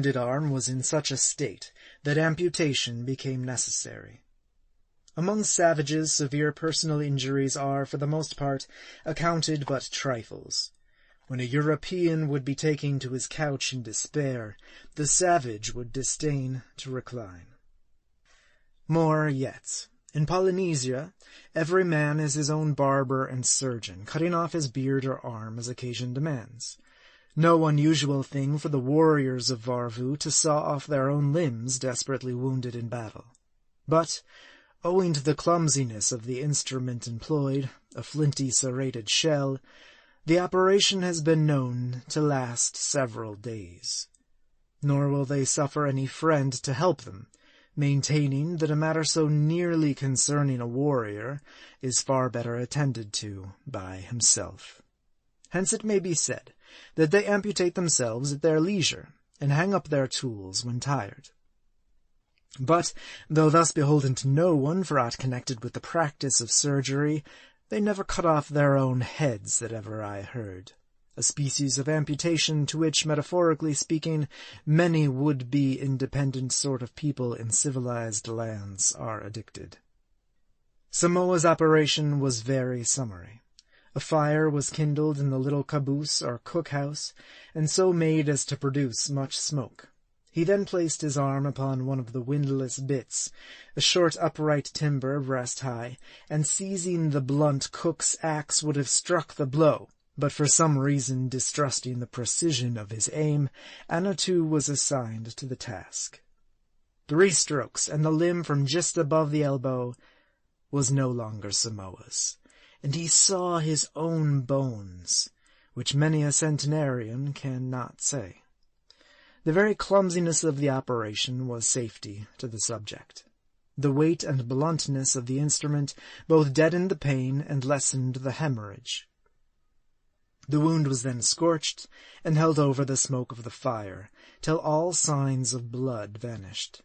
wounded arm was in such a state that amputation became necessary. Among savages, severe personal injuries are, for the most part, accounted but trifles. When a European would be taking to his couch in despair, the savage would disdain to recline. More yet, in Polynesia, every man is his own barber and surgeon, cutting off his beard or arm as occasion demands. No unusual thing for the warriors of Varvu to saw off their own limbs desperately wounded in battle. But, owing to the clumsiness of the instrument employed, a flinty serrated shell, the operation has been known to last several days. Nor will they suffer any friend to help them, maintaining that a matter so nearly concerning a warrior is far better attended to by himself. Hence it may be said that they amputate themselves at their leisure, and hang up their tools when tired. But, though thus beholden to no one for aught connected with the practice of surgery, they never cut off their own heads that ever I heard, a species of amputation to which, metaphorically speaking, many would-be independent sort of people in civilized lands are addicted. Samoa's operation was very summary. A fire was kindled in the little caboose or cook-house, and so made as to produce much smoke. He then placed his arm upon one of the windlass bits, a short upright timber breast-high, and seizing the blunt cook's axe would have struck the blow, but for some reason distrusting the precision of his aim, Annatoo was assigned to the task. 3 strokes, and the limb from just above the elbow was no longer Samoa's, and he saw his own bones, which many a centenarian cannot say. The very clumsiness of the operation was safety to the subject. The weight and bluntness of the instrument both deadened the pain and lessened the hemorrhage. The wound was then scorched and held over the smoke of the fire, till all signs of blood vanished.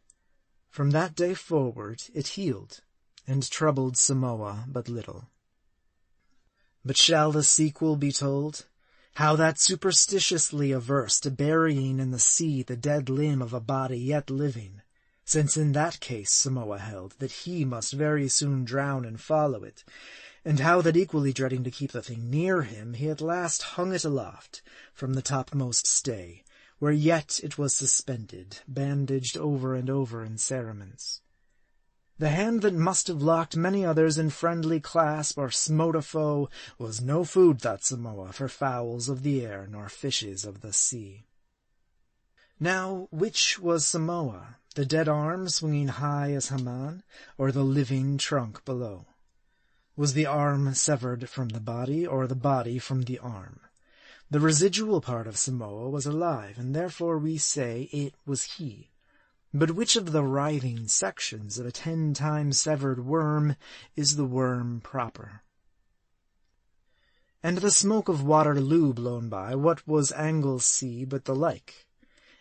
From that day forward it healed, and troubled Samoa but little. But shall the sequel be told? How that superstitiously averse to burying in the sea the dead limb of a body yet living, since in that case Samoa held that he must very soon drown and follow it, and how that equally dreading to keep the thing near him, he at last hung it aloft from the topmost stay, where yet it was suspended, bandaged over and over in cerements. The hand that must have locked many others in friendly clasp or smote a foe was no food, thought Samoa, for fowls of the air nor fishes of the sea. Now, which was Samoa, the dead arm swinging high as Haman, or the living trunk below? Was the arm severed from the body, or the body from the arm? The residual part of Samoa was alive, and therefore we say it was he. But which of the writhing sections of a 10 times severed worm is the worm proper? And the smoke of Waterloo blown by, what was Anglesea but the like?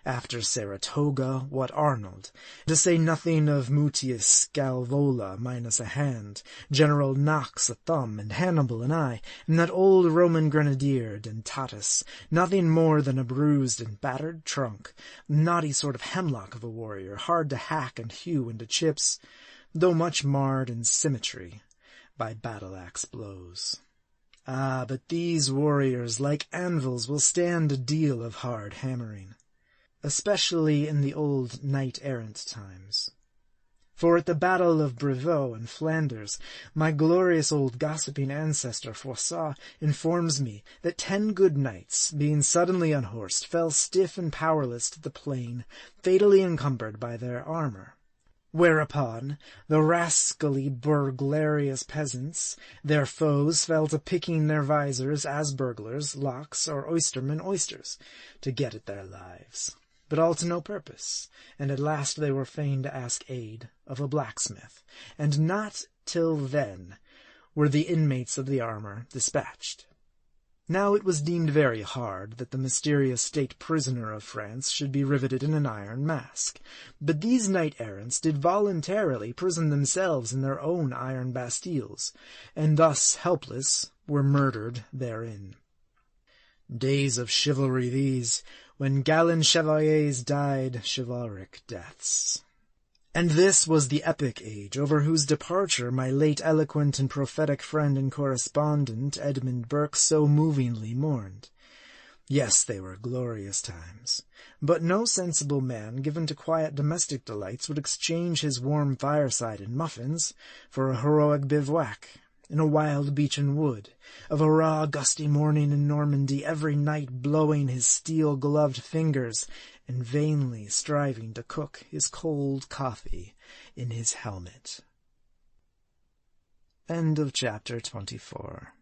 After Saratoga, what Arnold? To say nothing of Mutius Scalvola minus a hand, General Knox a thumb, and Hannibal an eye, and that old Roman grenadier Dentatus, nothing more than a bruised and battered trunk, knotty sort of hemlock of a warrior, hard to hack and hew into chips, though much marred in symmetry by battle-axe blows. Ah, but these warriors, like anvils, will stand a deal of hard hammering, especially in the old knight-errant times. For at the battle of Brevoux in Flanders, my glorious old gossiping ancestor Froissart informs me that 10 good knights, being suddenly unhorsed, fell stiff and powerless to the plain, fatally encumbered by their armor. Whereupon the rascally burglarious peasants, their foes, fell to picking their visors as burglars, locks, or oystermen oysters, to get at their lives. But all to no purpose, and at last they were fain to ask aid of a blacksmith, and not till then were the inmates of the armor dispatched. Now it was deemed very hard that the mysterious state prisoner of France should be riveted in an iron mask, but these knight-errants did voluntarily prison themselves in their own iron bastilles, and thus helpless were murdered therein. Days of chivalry these, when gallant chevaliers died chivalric deaths. And this was the epic age over whose departure my late eloquent and prophetic friend and correspondent, Edmund Burke, so movingly mourned. Yes, they were glorious times, but no sensible man given to quiet domestic delights would exchange his warm fireside and muffins for a heroic bivouac in a wild beechen wood, of a raw gusty morning in Normandy, every night blowing his steel-gloved fingers and vainly striving to cook his cold coffee in his helmet. End of chapter 24.